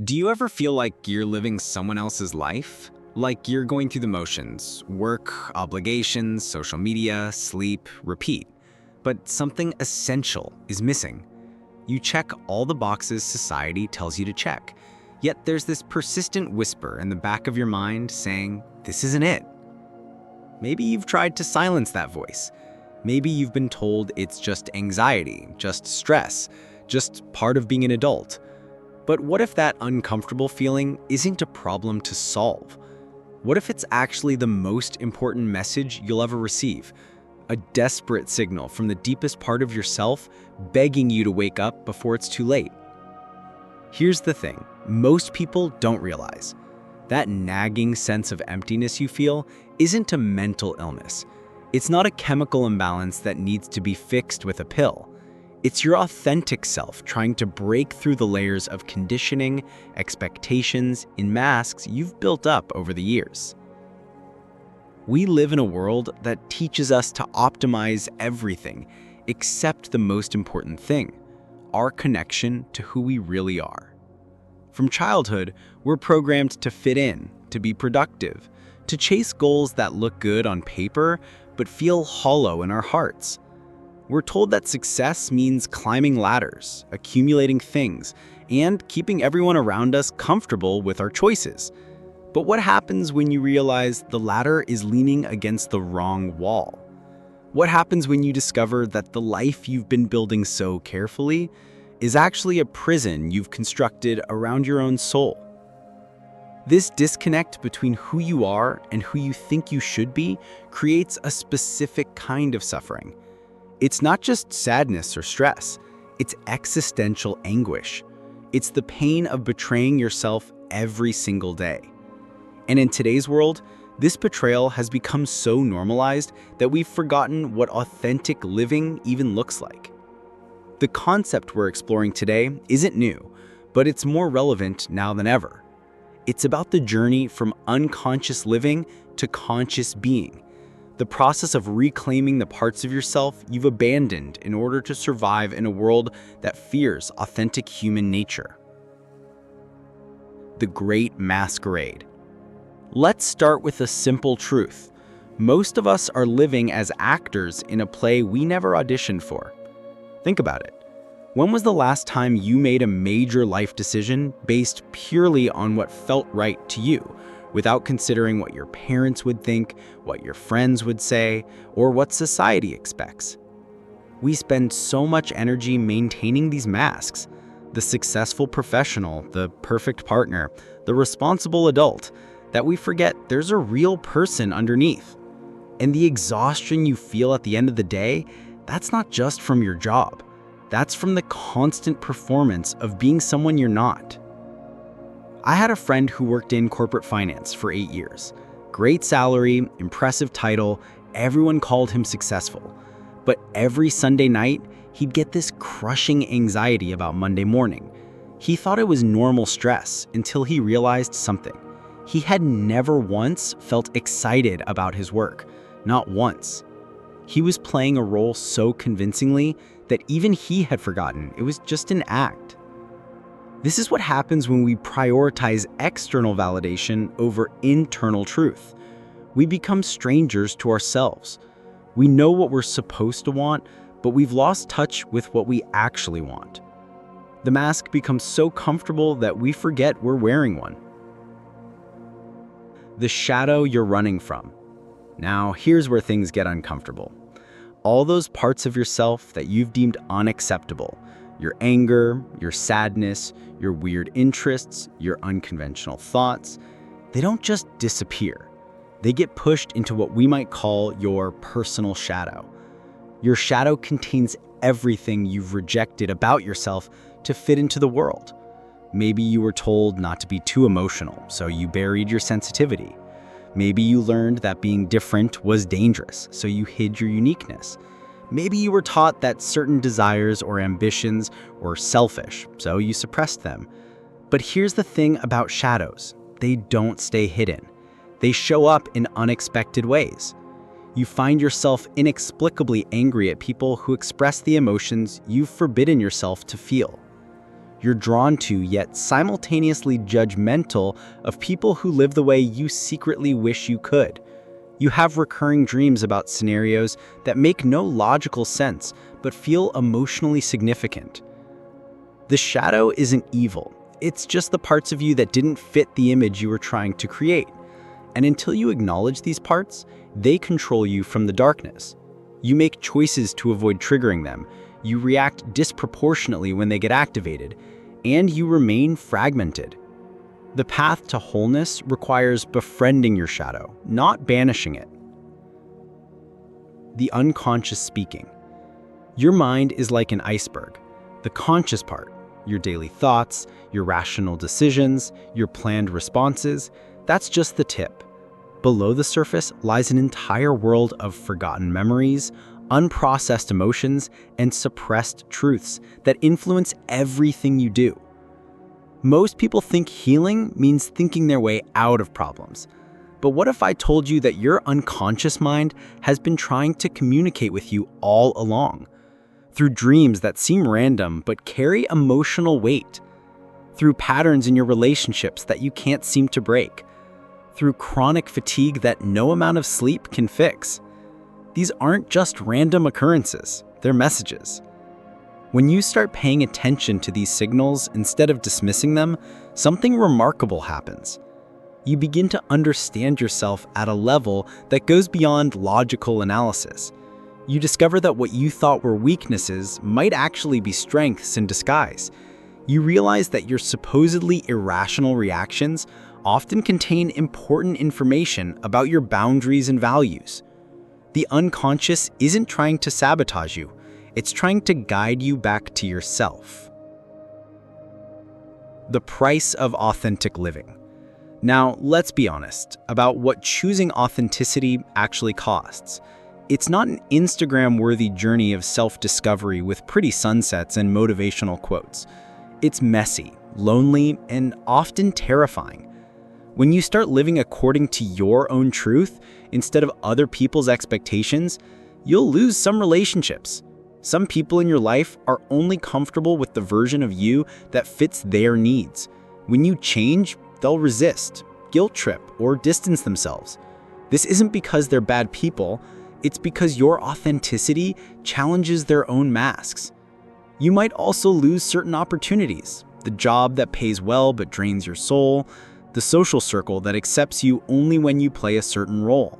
Do you ever feel like you're living someone else's life? Like you're going through the motions, work, obligations, social media, sleep, repeat. But something essential is missing. You check all the boxes society tells you to check. Yet there's this persistent whisper in the back of your mind saying, this isn't it. Maybe you've tried to silence that voice. Maybe you've been told it's just anxiety, just stress, just part of being an adult. But what if that uncomfortable feeling isn't a problem to solve? What if it's actually the most important message you'll ever receive? A desperate signal from the deepest part of yourself begging you to wake up before it's too late. Here's the thing, most people don't realize. That nagging sense of emptiness you feel isn't a mental illness. It's not a chemical imbalance that needs to be fixed with a pill. It's your authentic self trying to break through the layers of conditioning, expectations, and masks you've built up over the years. We live in a world that teaches us to optimize everything except the most important thing, our connection to who we really are. From childhood, we're programmed to fit in, to be productive, to chase goals that look good on paper but feel hollow in our hearts. We're told that success means climbing ladders, accumulating things, and keeping everyone around us comfortable with our choices. But what happens when you realize the ladder is leaning against the wrong wall? What happens when you discover that the life you've been building so carefully is actually a prison you've constructed around your own soul? This disconnect between who you are and who you think you should be creates a specific kind of suffering. It's not just sadness or stress, it's existential anguish. It's the pain of betraying yourself every single day. And in today's world, this betrayal has become so normalized that we've forgotten what authentic living even looks like. The concept we're exploring today isn't new, but it's more relevant now than ever. It's about the journey from unconscious living to conscious being. The process of reclaiming the parts of yourself you've abandoned in order to survive in a world that fears authentic human nature. The Great Masquerade. Let's start with a simple truth. Most of us are living as actors in a play we never auditioned for. Think about it. When was the last time you made a major life decision based purely on what felt right to you, without considering what your parents would think, what your friends would say, or what society expects? We spend so much energy maintaining these masks. The successful professional, the perfect partner, the responsible adult, that we forget there's a real person underneath. And the exhaustion you feel at the end of the day, that's not just from your job. That's from the constant performance of being someone you're not. I had a friend who worked in corporate finance for 8 years. Great salary, impressive title, everyone called him successful. But every Sunday night, he'd get this crushing anxiety about Monday morning. He thought it was normal stress until he realized something. He had never once felt excited about his work, not once. He was playing a role so convincingly that even he had forgotten it was just an act. This is what happens when we prioritize external validation over internal truth. We become strangers to ourselves. We know what we're supposed to want, but we've lost touch with what we actually want. The mask becomes so comfortable that we forget we're wearing one. The shadow you're running from. Now, here's where things get uncomfortable. All those parts of yourself that you've deemed unacceptable, your anger, your sadness, your weird interests, your unconventional thoughts, they don't just disappear. They get pushed into what we might call your personal shadow. Your shadow contains everything you've rejected about yourself to fit into the world. Maybe you were told not to be too emotional, so you buried your sensitivity. Maybe you learned that being different was dangerous, so you hid your uniqueness. Maybe you were taught that certain desires or ambitions were selfish, so you suppressed them. But here's the thing about shadows. They don't stay hidden. They show up in unexpected ways. You find yourself inexplicably angry at people who express the emotions you've forbidden yourself to feel. you're drawn to yet simultaneously judgmental of people who live the way you secretly wish you could. You have recurring dreams about scenarios that make no logical sense but feel emotionally significant. The shadow isn't evil. It's just the parts of you that didn't fit the image you were trying to create. And until you acknowledge these parts, they control you from the darkness. You make choices to avoid triggering them. You react disproportionately when they get activated, and you remain fragmented. The path to wholeness requires befriending your shadow, not banishing it. The unconscious speaking. Your mind is like an iceberg. The conscious part, your daily thoughts, your rational decisions, your planned responses, that's just the tip. Below the surface lies an entire world of forgotten memories, unprocessed emotions, and suppressed truths that influence everything you do. Most people think healing means thinking their way out of problems. But what if I told you that your unconscious mind has been trying to communicate with you all along? Through dreams that seem random but carry emotional weight. Through patterns in your relationships that you can't seem to break. Through chronic fatigue that no amount of sleep can fix. These aren't just random occurrences, they're messages. When you start paying attention to these signals instead of dismissing them, something remarkable happens. You begin to understand yourself at a level that goes beyond logical analysis. You discover that what you thought were weaknesses might actually be strengths in disguise. You realize that your supposedly irrational reactions often contain important information about your boundaries and values. The unconscious isn't trying to sabotage you. It's trying to guide you back to yourself. The price of authentic living. Now, let's be honest about what choosing authenticity actually costs. It's not an Instagram-worthy journey of self-discovery with pretty sunsets and motivational quotes. It's messy, lonely, and often terrifying. When you start living according to your own truth instead of other people's expectations, you'll lose some relationships. Some people in your life are only comfortable with the version of you that fits their needs. When you change, they'll resist, guilt trip, or distance themselves. This isn't because they're bad people, it's because your authenticity challenges their own masks. You might also lose certain opportunities, the job that pays well but drains your soul, the social circle that accepts you only when you play a certain role,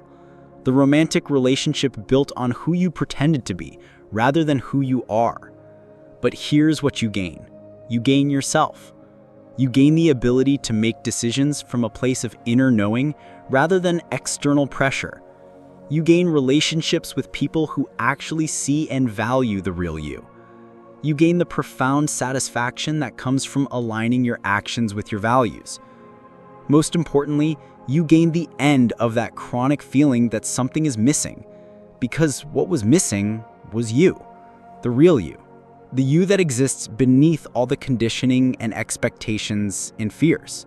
the romantic relationship built on who you pretended to be rather than who you are. But here's what you gain. You gain yourself. You gain the ability to make decisions from a place of inner knowing rather than external pressure. You gain relationships with people who actually see and value the real you. You gain the profound satisfaction that comes from aligning your actions with your values. Most importantly, you gain the end of that chronic feeling that something is missing, because what was missing was you, the real you, the you that exists beneath all the conditioning and expectations and fears.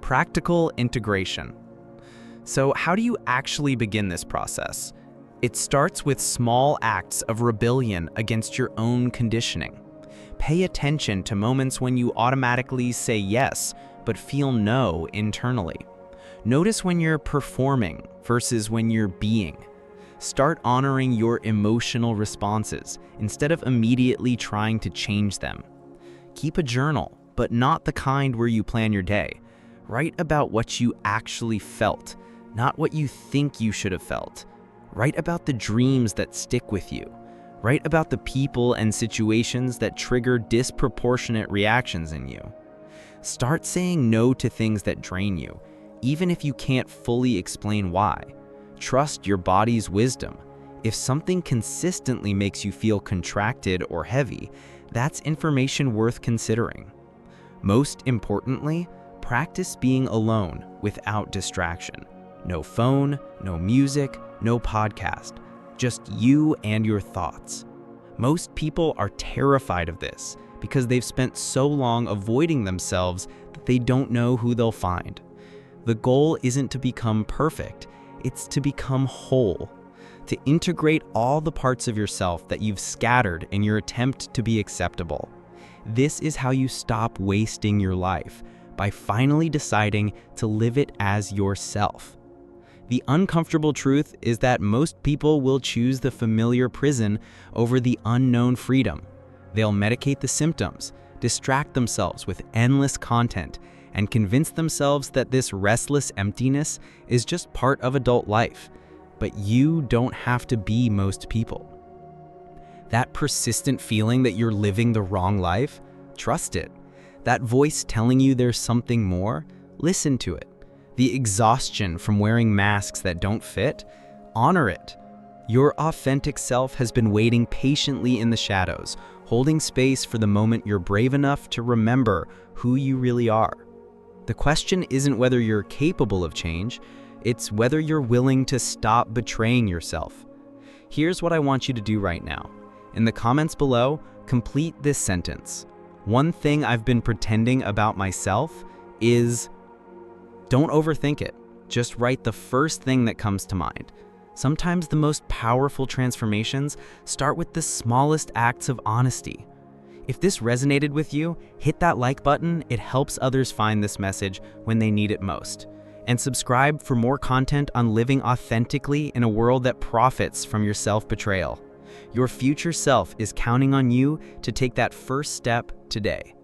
Practical integration. So how do you actually begin this process? It starts with small acts of rebellion against your own conditioning. Pay attention to moments when you automatically say yes, but feel no internally. Notice when you're performing versus when you're being. Start honoring your emotional responses instead of immediately trying to change them. Keep a journal, but not the kind where you plan your day. Write about what you actually felt, not what you think you should have felt. Write about the dreams that stick with you. Write about the people and situations that trigger disproportionate reactions in you. Start saying no to things that drain you, even if you can't fully explain why. Trust your body's wisdom. If something consistently makes you feel contracted or heavy, that's information worth considering. Most importantly, practice being alone without distraction. No phone, no music, no podcast. Just you and your thoughts. Most people are terrified of this because they've spent so long avoiding themselves that they don't know who they'll find. The goal isn't to become perfect, it's to become whole, to integrate all the parts of yourself that you've scattered in your attempt to be acceptable. This is how you stop wasting your life, by finally deciding to live it as yourself. The uncomfortable truth is that most people will choose the familiar prison over the unknown freedom. They'll medicate the symptoms, distract themselves with endless content, and convince themselves that this restless emptiness is just part of adult life. But you don't have to be most people. That persistent feeling that you're living the wrong life, trust it. That voice telling you there's something more, listen to it. The exhaustion from wearing masks that don't fit, honor it. Your authentic self has been waiting patiently in the shadows, holding space for the moment you're brave enough to remember who you really are. The question isn't whether you're capable of change, it's whether you're willing to stop betraying yourself. Here's what I want you to do right now. In the comments below, complete this sentence. One thing I've been pretending about myself is... Don't overthink it. Just write the first thing that comes to mind. Sometimes the most powerful transformations start with the smallest acts of honesty. If this resonated with you, hit that like button. It helps others find this message when they need it most. And subscribe for more content on living authentically in a world that profits from your self-betrayal. Your future self is counting on you to take that first step today.